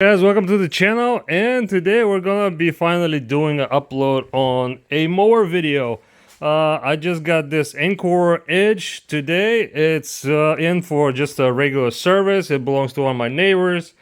Guys, welcome to the channel, and today we're gonna be finally doing an upload on a mower video. I just got this Encore Edge today. It's in for just a regular service. It belongs to one of my neighbors,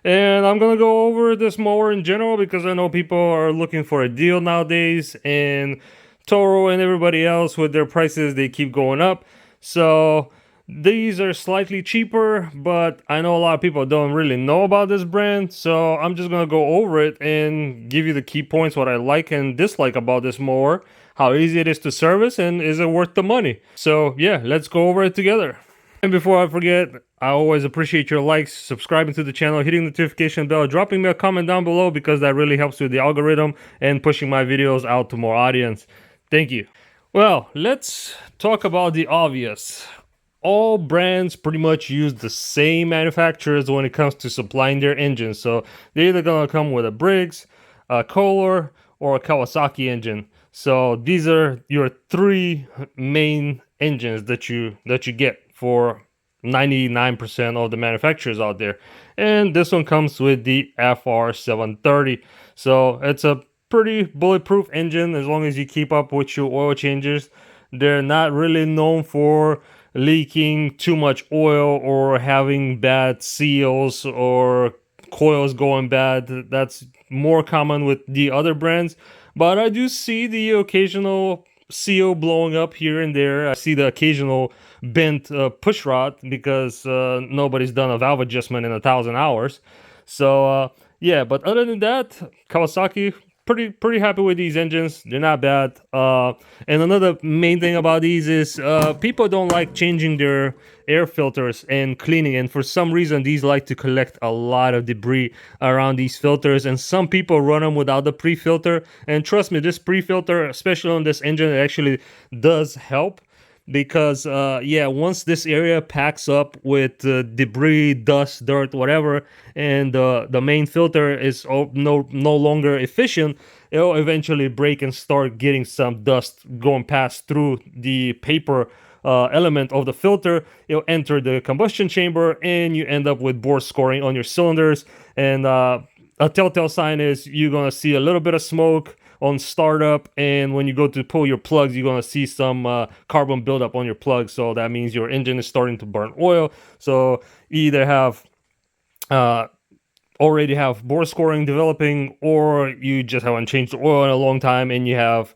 and I'm gonna go over this mower in general because I know people are looking for a deal nowadays, and Toro and everybody else with their prices, they keep going up. So these are slightly cheaper, but I know a lot of people don't really know about this brand, so I'm just gonna go over it and give you the key points, what I like and dislike about this mower, how easy it is to service, and is it worth the money. So yeah, let's go over it together. And before I forget, I always appreciate your likes, subscribing to the channel, hitting the notification bell, dropping me a comment down below because that really helps with the algorithm and pushing my videos out to more audience. Thank you. Well, let's talk about the obvious. All brands pretty much use the same manufacturers when it comes to supplying their engines. So they're either gonna come with a Briggs, a Kohler, or a Kawasaki engine. So these are your three main engines that you get for 99% of the manufacturers out there. And this one comes with the FR730. So it's a pretty bulletproof engine as long as you keep up with your oil changes. They're not really known for leaking too much oil or having bad seals or coils going bad. That's more common with the other brands, but I do see the occasional seal blowing up here and there. I see the occasional bent push rod because nobody's done a valve adjustment in 1,000 hours. So yeah, but other than that, Kawasaki, pretty happy with these engines. They're not bad. And another main thing about these is people don't like changing their air filters and cleaning, and for some reason these like to collect a lot of debris around these filters, and some people run them without the pre-filter, and trust me, this pre-filter, especially on this engine, it actually does help. Because yeah, once this area packs up with debris, dust, dirt, whatever, and the main filter is no longer efficient, it'll eventually break and start getting some dust going past through the paper element of the filter. It'll enter the combustion chamber, and you end up with bore scoring on your cylinders. And a telltale sign is you're gonna see a little bit of smoke on startup, and when you go to pull your plugs, you're going to see some carbon buildup on your plugs. So that means your engine is starting to burn oil. So you either have already have bore scoring developing, or you just haven't changed the oil in a long time and you have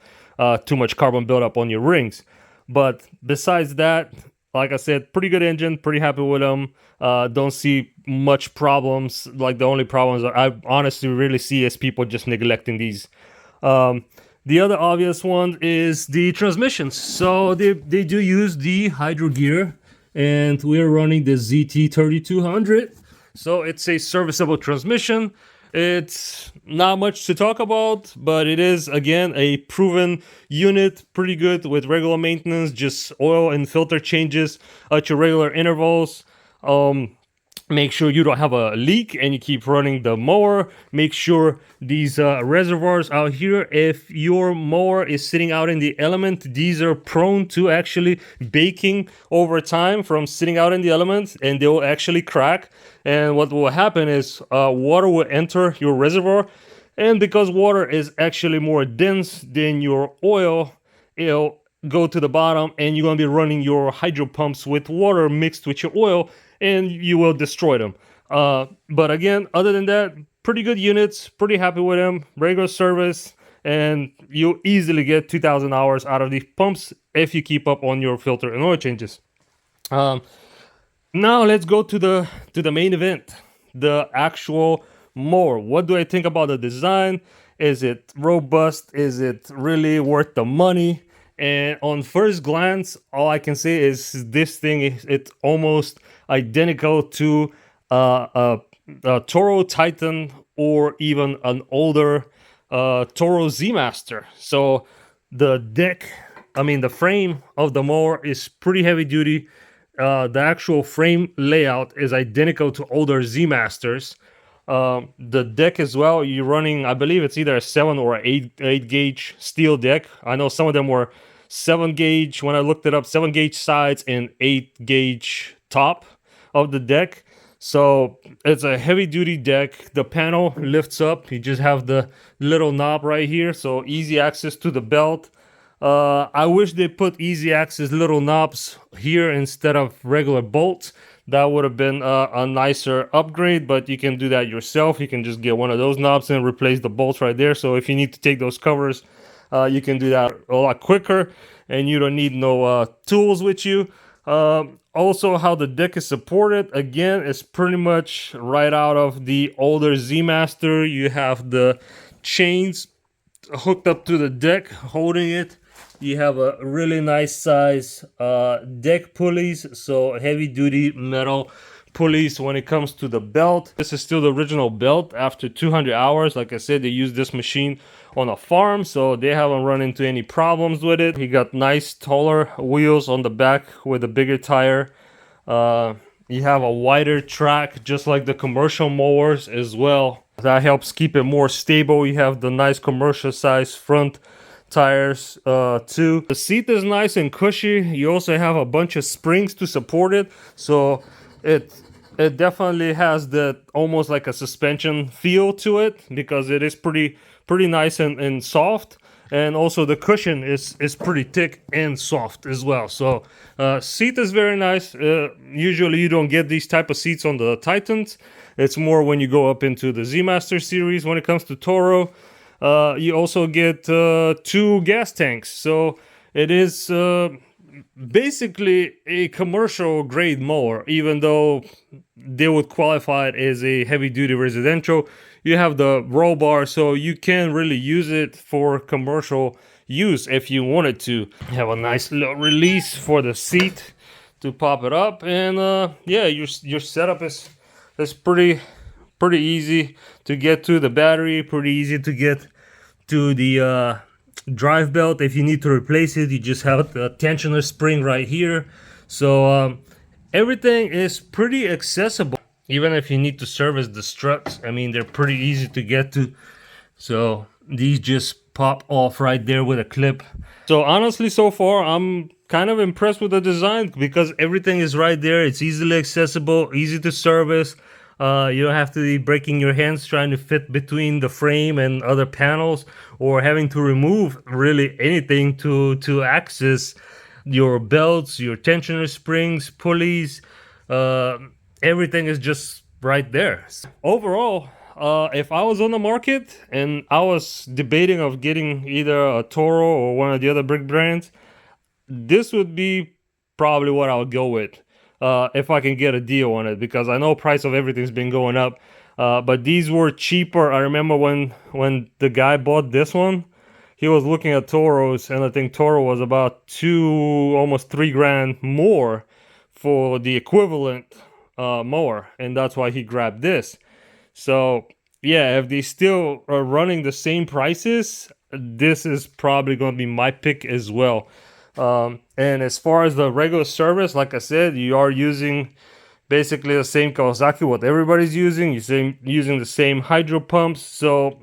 too much carbon buildup on your rings. But besides that, like I said, pretty good engine, pretty happy with them. Don't see much problems. Like, the only problems I honestly really see is people just neglecting these. The other obvious one is the transmissions. So they do use the Hydro gear, and we're running the ZT3200. So it's a serviceable transmission. It's not much to talk about, but it is, again, a proven unit, pretty good with regular maintenance, just oil and filter changes at your regular intervals. Make sure you don't have a leak and you keep running the mower. Make sure these reservoirs out here, if your mower is sitting out in the element, these are prone to actually baking over time from sitting out in the element, and they will actually crack. And what will happen is water will enter your reservoir, and because water is actually more dense than your oil, it'll go to the bottom, and you're going to be running your hydro pumps with water mixed with your oil, and you will destroy them. But again, other than that, pretty good units, pretty happy with them, regular service, and you'll easily get 2,000 hours out of these pumps if you keep up on your filter and oil changes. Now let's go to the main event, the actual mower. What do I think about the design? Is it robust? Is it really worth the money? And on first glance, all I can say is this thing is it's almost identical to a Toro Titan, or even an older Toro Z Master. So the deck, the frame of the mower is pretty heavy duty. The actual frame layout is identical to older Z Masters. The deck as well, you're running, I believe it's either a 7 or an 8 gauge steel deck. I know some of them were 7 gauge when I looked it up, 7 gauge sides and 8 gauge top of the deck. So it's a heavy duty deck. The panel lifts up. You just have the little knob right here, so easy access to the belt. I wish they put easy access little knobs here instead of regular bolts. That would have been a nicer upgrade, but you can do that yourself. You can just get one of those knobs and replace the bolts right there. So if you need to take those covers, you can do that a lot quicker, and you don't need no tools with you. Also, how the deck is supported, again, is pretty much right out of the older Z Master. You have the chains hooked up to the deck holding it. You have a really nice size deck pulleys, so heavy duty metal pulleys when it comes to the belt. This is still the original belt after 200 hours. Like I said, they use this machine on a farm, so they haven't run into any problems with it. He got nice taller wheels on the back with a bigger tire. You have a wider track just like the commercial mowers as well. That helps keep it more stable. You have the nice commercial size front tires too. The seat is nice and cushy. You also have a bunch of springs to support it, so it definitely has that almost like a suspension feel to it, because it is pretty nice and soft. And also the cushion is pretty thick and soft as well. So seat is very nice. Usually you don't get these type of seats on the Titans. It's more when you go up into the Z Master series. When it comes to Toro, you also get 2 gas tanks. So it is basically a commercial grade mower, even though they would qualify it as a heavy duty residential. You have the roll bar, so you can really use it for commercial use if you wanted to. You have a nice little release for the seat to pop it up, and yeah, your setup is pretty easy to get to. The battery pretty easy to get to. The drive belt, if you need to replace it, you just have the tensioner spring right here. So everything is pretty accessible. Even if you need to service the struts, I mean, they're pretty easy to get to. So these just pop off right there with a clip. So honestly, so far, I'm kind of impressed with the design, because everything is right there. It's easily accessible, easy to service. You don't have to be breaking your hands trying to fit between the frame and other panels, or having to remove really anything to access your belts, your tensioner springs, pulleys. Everything is just right there. Overall, if I was on the market and I was debating of getting either a Toro or one of the other brick brands, this would be probably what I would go with, if I can get a deal on it, because I know price of everything's been going up. But these were cheaper. I remember when the guy bought this one, he was looking at Toros, and I think Toro was about almost 3 grand more for the equivalent mower, and that's why he grabbed this. So yeah, if they still are running the same prices, this is probably going to be my pick as well. And as far as the regular service, like I said, you are using basically the same Kawasaki what everybody's using. You're using the same hydro pumps, so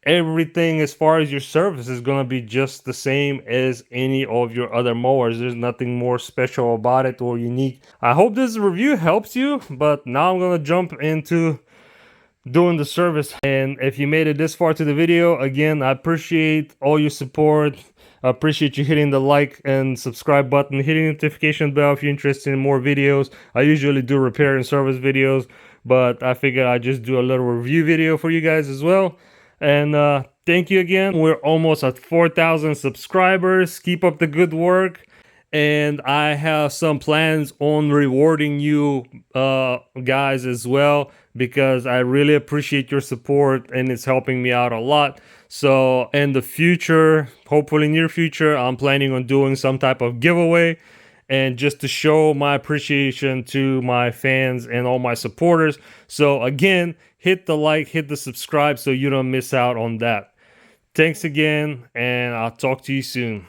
everything as far as your service is going to be just the same as any of your other mowers. There's nothing more special about it or unique. I hope this review helps you, but now I'm going to jump into doing the service. And if you made it this far to the video, again, I appreciate all your support. I appreciate you hitting the like and subscribe button, hitting the notification bell if you're interested in more videos. I usually do repair and service videos, but I figured I'd just do a little review video for you guys as well. And thank you again. We're almost at 4,000 subscribers. Keep up the good work. And I have some plans on rewarding you guys as well, because I really appreciate your support and it's helping me out a lot. So in the future, hopefully near future, I'm planning on doing some type of giveaway, and just to show my appreciation to my fans and all my supporters. So again, hit the like, hit the subscribe so you don't miss out on that. Thanks again, and I'll talk to you soon.